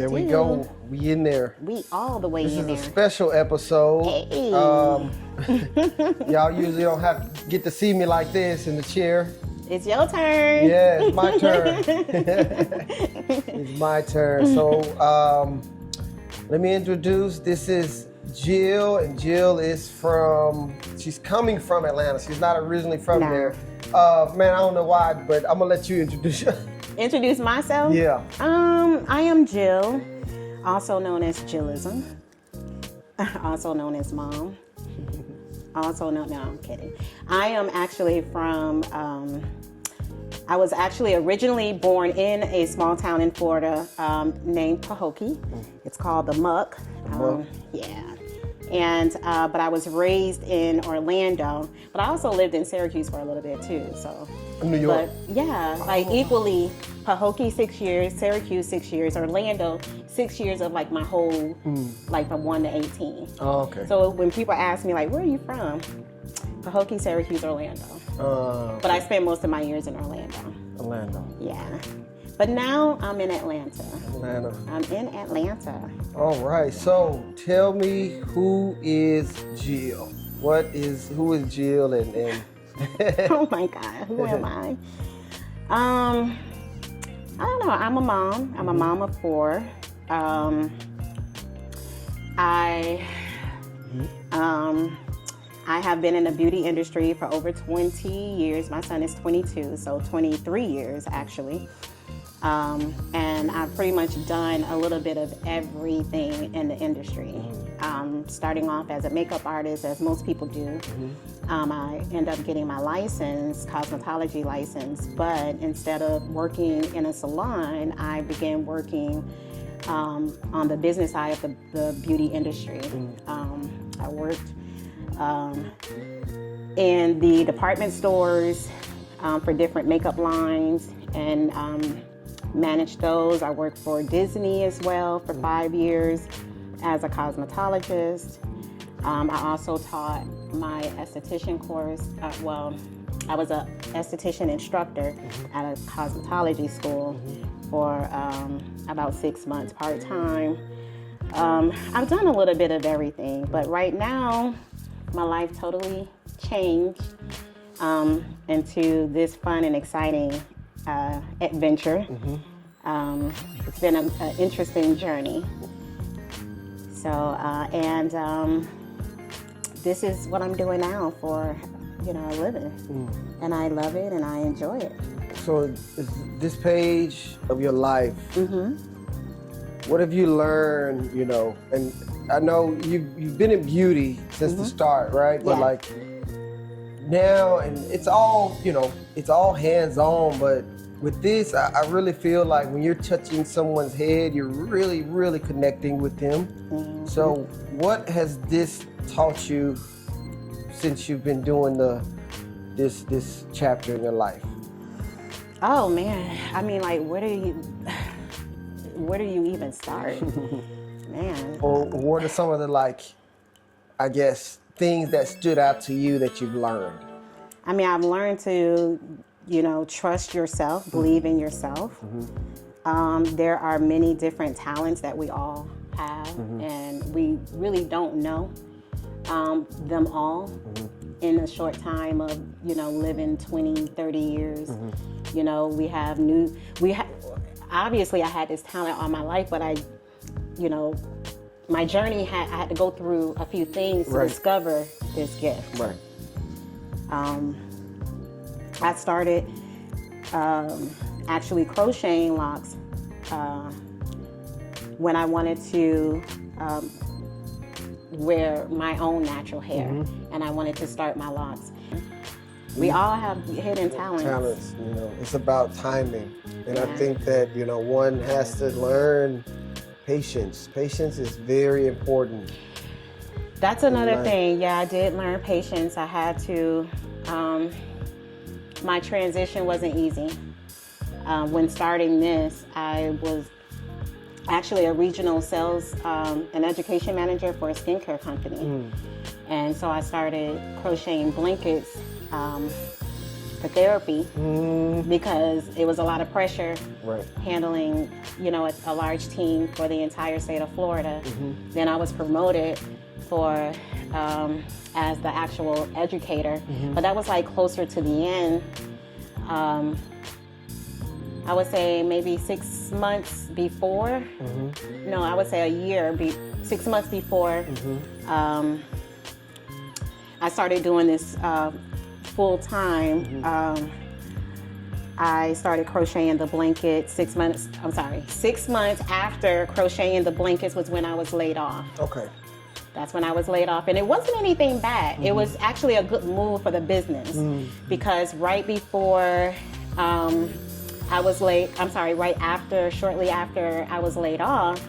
There we go. We in there. We all the way This in is there. a special episode. Hey. Y'all usually don't have to get to see me like this in the chair. It's your turn. Yeah, it's my turn. It's my turn. So let me introduce. This is Jill, and Jill is she's coming from Atlanta. She's not originally from there. Man, I don't know why, but I'm gonna let you introduce her. Introduce myself? Yeah. I am Jill, also known as Jillism, also known as Mom. No, I'm kidding. I am actually from, I was actually originally born in a small town in Florida named Pahokee. It's called the Muck. Yeah. And, but I was raised in Orlando, but I also lived in Syracuse for a little bit too, so. New York. But yeah, like equally, Pahokee 6 years, Syracuse 6 years, Orlando 6 years of like my whole, like from 1 to 18. Oh, okay. So when people ask me like, where are you from? Pahokee, Syracuse, Orlando. But I spent most of my years in Orlando. Yeah. But now I'm in Atlanta. I'm in Atlanta. All right. So tell me, who is Jill? Who is Jill and Oh my God, who am I? I don't know. I'm a mom. I'm a mom of 4. I have been in the beauty industry for over 20 years. My son is 22, so 23 years actually. And I've pretty much done a little bit of everything in the industry. Starting off as a makeup artist, as most people do. I end up getting my license, cosmetology license, but instead of working in a salon, I began working on the business side of the beauty industry. I worked in the department stores for different makeup lines and managed those. I worked for Disney as well for 5 years as a cosmetologist. I also taught my esthetician course. I was an esthetician instructor at a cosmetology school for about 6 months part-time. I've done a little bit of everything, but right now my life totally changed into this fun and exciting adventure. It's been an interesting journey. So, this is what I'm doing now for, a living. And I love it and I enjoy it. So is this page of your life, what have you learned, and I know you've been in beauty since the start, right? But like now, and it's all, it's all hands-on, but with this, I really feel like when you're touching someone's head, you're really, really connecting with them. So what has this taught you since you've been doing this chapter in your life? Oh man, I mean, like, where do you even start? Man. Or what are some of the things that stood out to you that you've learned? I mean, I've learned to, trust yourself, believe in yourself. There are many different talents that we all have, and we really don't know them all in a short time of, living 20, 30 years. Obviously I had this talent all my life, but my journey I had to go through a few things to discover this gift. Right. I started actually crocheting locks when I wanted to wear my own natural hair, and I wanted to start my locks. We all have hidden talents. It's about timing. And I think that, one has to learn patience. Patience is very important. That's another thing. Yeah, I did learn patience. I had to, my transition wasn't easy. When starting this, I was actually a regional sales and education manager for a skincare company. And so I started crocheting blankets for therapy because it was a lot of pressure handling, a large team for the entire state of Florida. Then I was promoted for as the actual educator, but that was like closer to the end. I would say maybe 6 months before. No, I would say a year, 6 months before I started doing this full time. I started crocheting the blankets 6 months. 6 months after crocheting the blankets was when I was laid off. Okay. That's when I was laid off, and it wasn't anything bad. It was actually a good move for the business because right before I was shortly after I was laid off,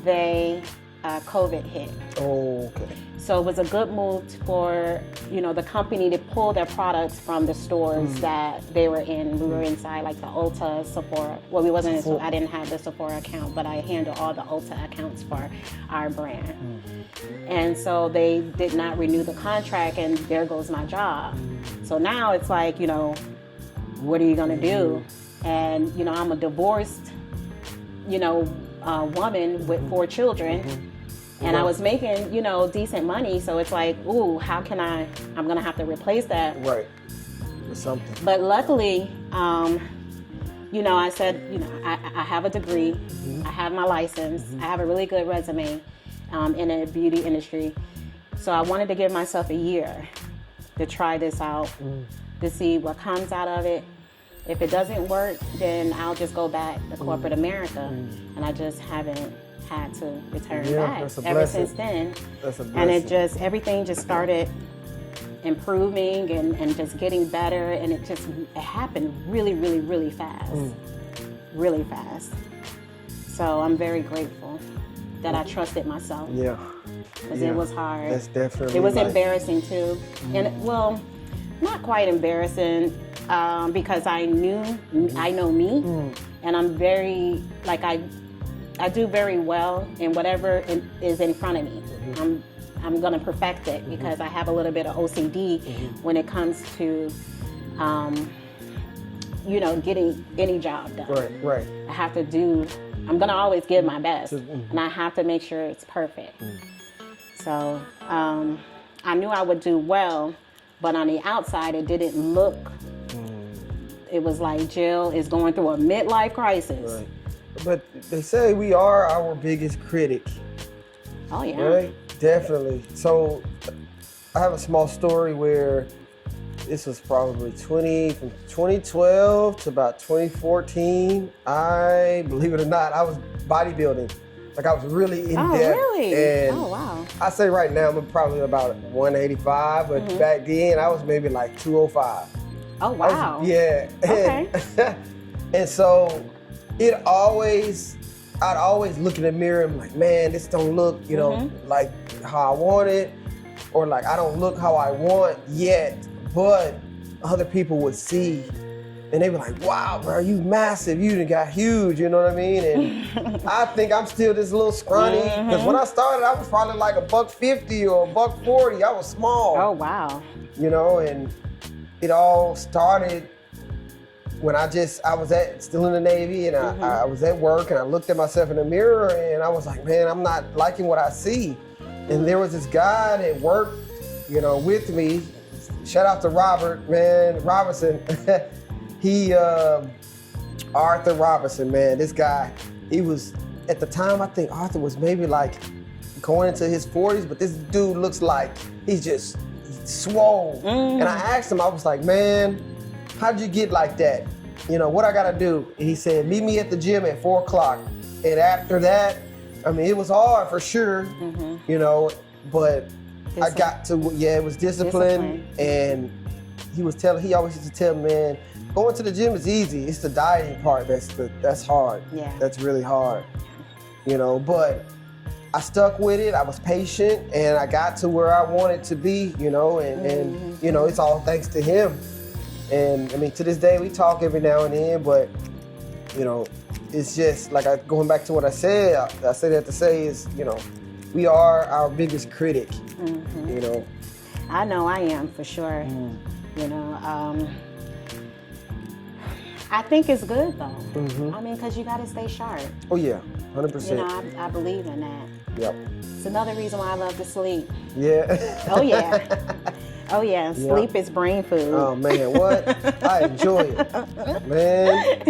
COVID hit. Oh, okay. So it was a good move for, the company to pull their products from the stores that they were in. We were inside like the Ulta, Sephora. Well, I didn't have the Sephora account, but I handled all the Ulta accounts for our brand. And so they did not renew the contract, and there goes my job. So now it's like, what are you gonna do? And, I'm a divorced, woman with 4 children. And I was making, decent money. So it's like, ooh, how can I'm going to have to replace that. Right. With something. But luckily, I said, I have a degree. I have my license. I have a really good resume in the beauty industry. So I wanted to give myself a year to try this out, to see what comes out of it. If it doesn't work, then I'll just go back to corporate America. And I just haven't had to return back ever since then. That's a blessing. And everything just started improving and just getting better, and it happened really, really, really fast. Really fast. So I'm very grateful that I trusted myself. Yeah. Because it was hard. That's definitely. It was embarrassing too. And not quite embarrassing, because I know me, and I'm very, I do very well in whatever is in front of me. I'm gonna perfect it because I have a little bit of OCD when it comes to, getting any job done. Right. I'm gonna always give my best, and I have to make sure it's perfect. So I knew I would do well, but on the outside, it didn't look. It was like Jill is going through a midlife crisis. Right. But they say we are our biggest critic. Oh, yeah. Right? Definitely. So I have a small story where this was probably from 2012 to about 2014. Believe it or not, I was bodybuilding. Like I was really in depth. Really? And wow. I say right now I'm probably about 185, but back then I was maybe like 205. Oh, wow. Yeah. Okay. And so I'd always look in the mirror and be like, man, this don't look, like how I want it, or like I don't look how I want yet, but other people would see and they were like, wow, bro, you massive, you done got huge, you know what I mean? And I think I'm still this little scrawny, because when I started, I was probably like $150 or $140, I was small. Oh, wow. And it all started when I was still in the Navy, and I was at work, and I looked at myself in the mirror, and I was like, man, I'm not liking what I see. And there was this guy that worked, with me. Shout out to Robert, man, Robinson. Arthur Robinson, man, this guy, he was, at the time, I think Arthur was maybe like going into his 40s, but this dude looks like he's just swole. And I asked him, I was like, man, how'd you get like that? What I gotta do? And he said, meet me at the gym at 4 o'clock. And after that, it was hard for sure, but I got to, it was discipline. And he always used to tell me, man, going to the gym is easy. It's the dieting part that's hard. Yeah. That's really hard. But I stuck with it. I was patient, and I got to where I wanted to be, and it's all thanks to him. And to this day we talk every now and then, but it's just like going back to what I said that to say is, we are our biggest critic. I know I am, for sure. I think it's good though. I mean, because you got to stay sharp. Oh yeah, 100%. You know, I believe in that. Yep. It's another reason why I love to sleep. Yeah. Oh yeah. Oh yeah. Sleep is brain food. Oh man, what? I enjoy it, man.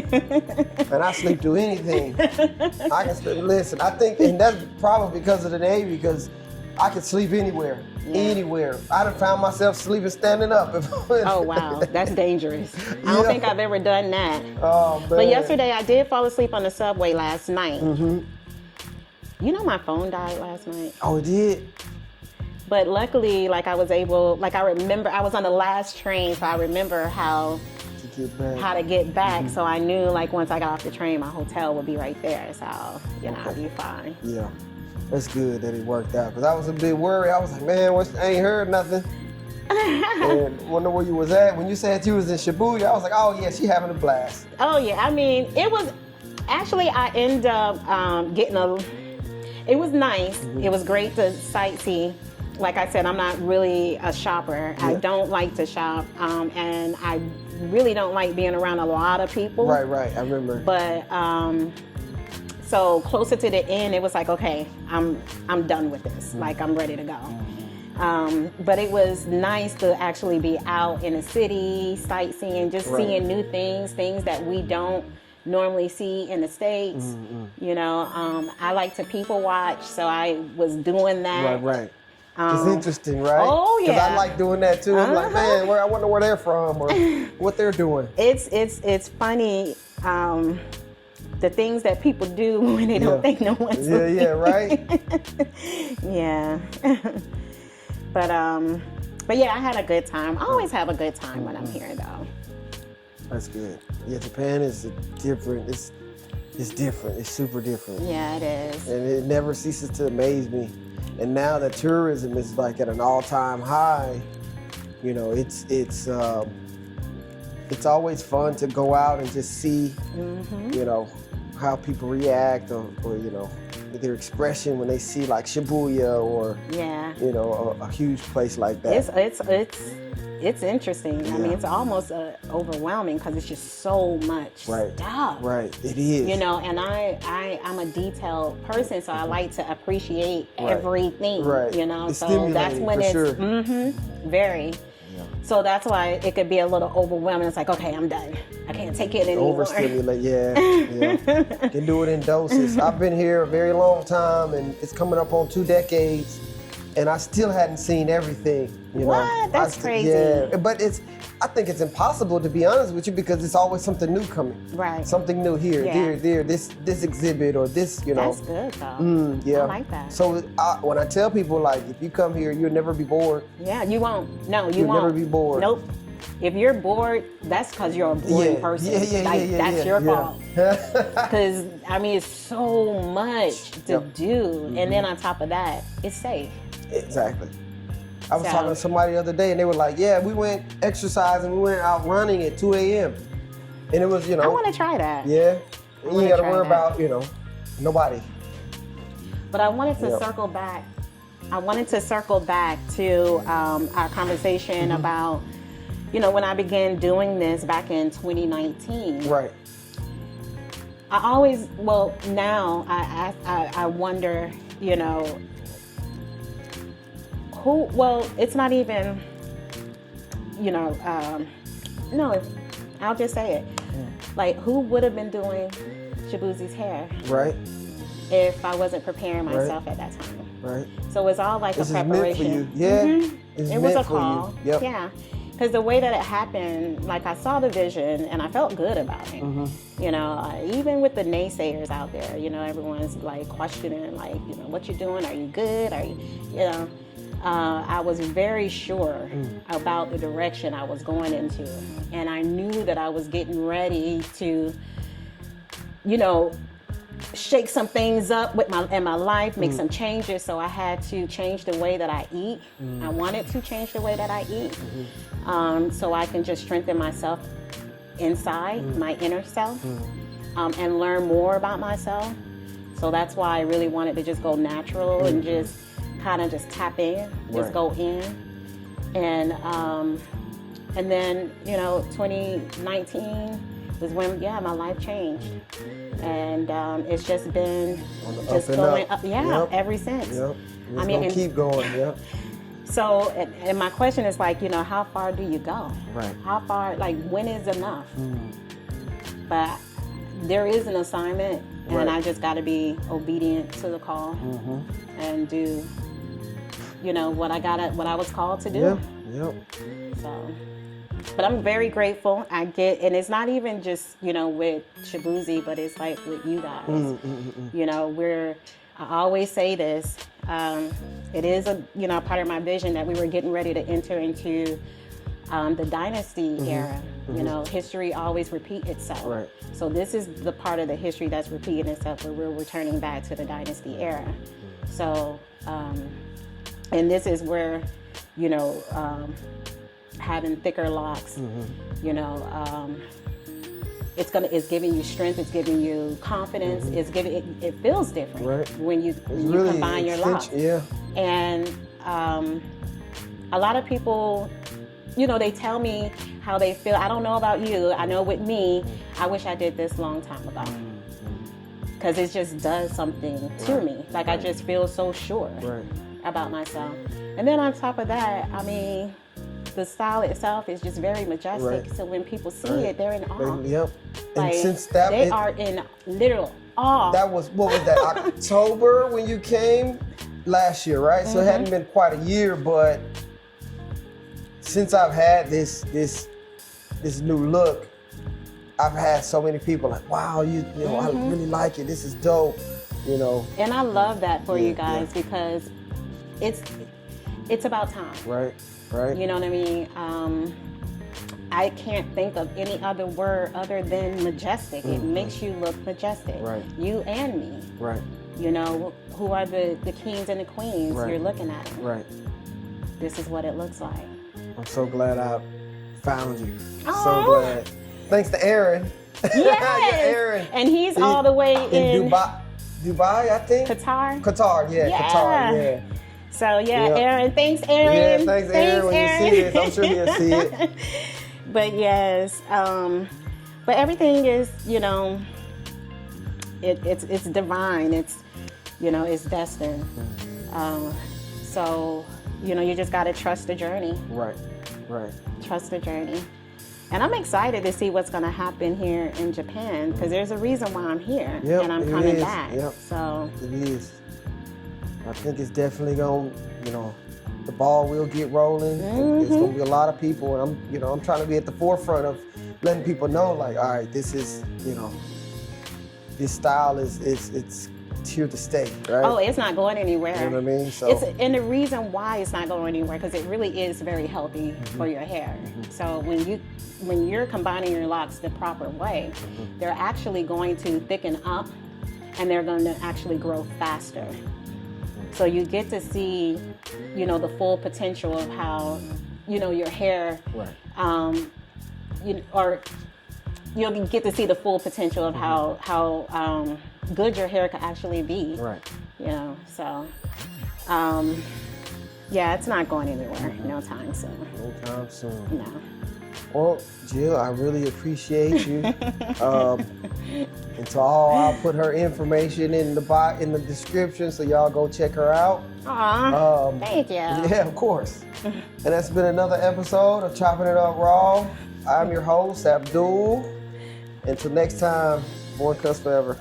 And I sleep through anything. I can sleep. Listen, I think, and that's probably because of the Navy, because I can sleep anywhere. Anywhere. I done found myself sleeping standing up. Oh wow, that's dangerous. I don't think I've ever done that. Oh man. But yesterday I did fall asleep on the subway last night. You know my phone died last night. Oh, it did? But luckily, like I was able, like I remember, I was on the last train, so I remember how to get back. So I knew like once I got off the train, my hotel would be right there. So, you know, I'd be fine. Yeah. That's good that it worked out, because I was a bit worried. I was like, man, I ain't heard nothing. And wonder where you was at. When you said you was in Shibuya, I was like, oh yeah, she having a blast. Oh yeah, I mean, it was, actually I ended up it was nice. It was great to sightsee. Like I said, I'm not really a shopper. I don't like to shop, and I really don't like being around a lot of people. Right, I remember. But, so closer to the end, it was like, okay, I'm done with this. Like I'm ready to go. But it was nice to actually be out in the city, sightseeing, just seeing new things that we don't normally see in the States. You know, I like to people watch, so I was doing that. Right. It's interesting, right? Oh yeah. Because I like doing that too. I'm like, man, I wonder where they're from or what they're doing. It's funny. The things that people do when they don't think no one's looking. Yeah, right? Yeah. But yeah, I had a good time. I always have a good time when I'm here though. That's good. Yeah, Japan is different. It's different. It's super different. Yeah, it is. And it never ceases to amaze me. And now that tourism is like at an all-time high, you know, it's always fun to go out and just see, you know, how people react or you know, their expression when they see like Shibuya or you know, a huge place like that. It's interesting. I mean, it's almost overwhelming because it's just so much stuff. Right, it is. You know, and I'm a detailed person, so I like to appreciate everything. Right. You know, it's so that's when it's sure. Very. Yeah. So that's why it could be a little overwhelming. It's like, okay, I'm done. I can't take it anymore. Overstimulate, yeah. Can do it in doses. I've been here a very long time, and it's coming up on 2 decades, and I still hadn't seen everything. You know? What? That's crazy. Yeah, but I think it's impossible, to be honest with you, because it's always something new coming. Right. Something new here, there, this exhibit or this, you know. That's good though. Yeah. I like that. So when I tell people, like, if you come here, you'll never be bored. Yeah, you won't. No, You'll won't. never be bored. Nope. If you're bored, that's because you're a boring person. That's your fault. Because, I mean, it's so much to do. And then on top of that, it's safe. Exactly. I was talking to somebody the other day, and they were like, yeah, we went exercising, we went out running at 2 a.m. And it was, you know. I want to try that. Yeah. You ain't got to worry about, you know, nobody. But I wanted to circle back. I wanted to circle back to our conversation about, you know, when I began doing this back in 2019. Right. I always, well, now I wonder, you know, it's not even, you know, no, I'll just say it. Like, who would have been doing Shabuzi's hair? Right. If I wasn't preparing myself at that time. Right. So it's all like this a preparation. Is meant for you. Yeah. It was a call. Yep. Yeah. Because the way that it happened, like I saw the vision and I felt good about it. You know, even with the naysayers out there, you know, everyone's like questioning, like, you know, what you doing? Are you good? Are you, you know? I was very sure about the direction I was going into. And I knew that I was getting ready to, you know, shake some things up with my life, make some changes. So I had to change the way that I eat. I wanted to change the way that I eat, so I can just strengthen myself inside, my inner self, and learn more about myself. So that's why I really wanted to just go natural and just kind of just tap in, just go in. And then, you know, 2019 was when my life changed, and it's just been just going up, ever since. Yep. I mean, keep going. Yep. So, and my question is like, how far do you go? Right. How far? Like, when is enough? But there is an assignment, and I just got to be obedient to the call and do, what I was called to do. Yep. So, but I'm very grateful. And it's not even just, with Shabuzi, but it's like with you guys. I always say this, it is a, part of my vision that we were getting ready to enter into the dynasty era. History always repeats itself. Right. So this is the part of the history that's repeating itself, where we're returning back to the dynasty era. So, and this is where, having thicker locks, it's giving you strength, it's giving you confidence, it feels different when you really combine your locks. Yeah. And a lot of people, they tell me how they feel. I don't know about you. I know with me, I wish I did this long time ago. Because it just does something to me. Like I just feel so sure about myself. And then on top of that, I mean, the style itself is just very majestic. So when people see it, they're in awe. Yep. Like, and since that, they are in literal awe. That was, what was that, October when you came last year, right? So it hadn't been quite a year, but since I've had this new look, I've had so many people like, wow, I really like it. This is dope, And I love that for you guys because it's about time. Right. You know what I mean? I can't think of any other word other than majestic. It makes you look majestic. Right. You and me. Right. Who are the kings and the queens? You're looking at them. Right. This is what it looks like. I'm so glad I found you. Oh. So glad. Thanks to Aaron. Yes. Aaron. And he's all the way in Dubai, I think. Qatar. Qatar, yeah. So Aaron. Thanks, Aaron. Yeah, thanks, Aaron. When you see this, I'm sure he'll see it. But yes, but everything is, it's divine. It's, it's destined. So, you just got to trust the journey. Right. Trust the journey. And I'm excited to see what's going to happen here in Japan because there's a reason why I'm here and I'm coming back. Yep. So it is. I think it's definitely going to, the ball will get rolling. It's going to be a lot of people, and I'm trying to be at the forefront of letting people know, like, all right, this is, this style it's here to stay, right? Oh, it's not going anywhere. You know what I mean? So and the reason why it's not going anywhere because it really is very healthy for your hair. So when you're combining your locks the proper way, they're actually going to thicken up, and they're going to actually grow faster. So you get to see, the full potential of how, your hair, or you'll get to see the full potential of how good your hair could actually be. Right. So, it's not going anywhere no time soon. No time soon. No. Well, Jill, I really appreciate you. And to all, I'll put her information in the description, so y'all go check her out. Aw, thank you. Yeah, of course. And that's been another episode of Chopping It Up Raw. I'm your host, Abdul. Until next time, Born Cuss Forever.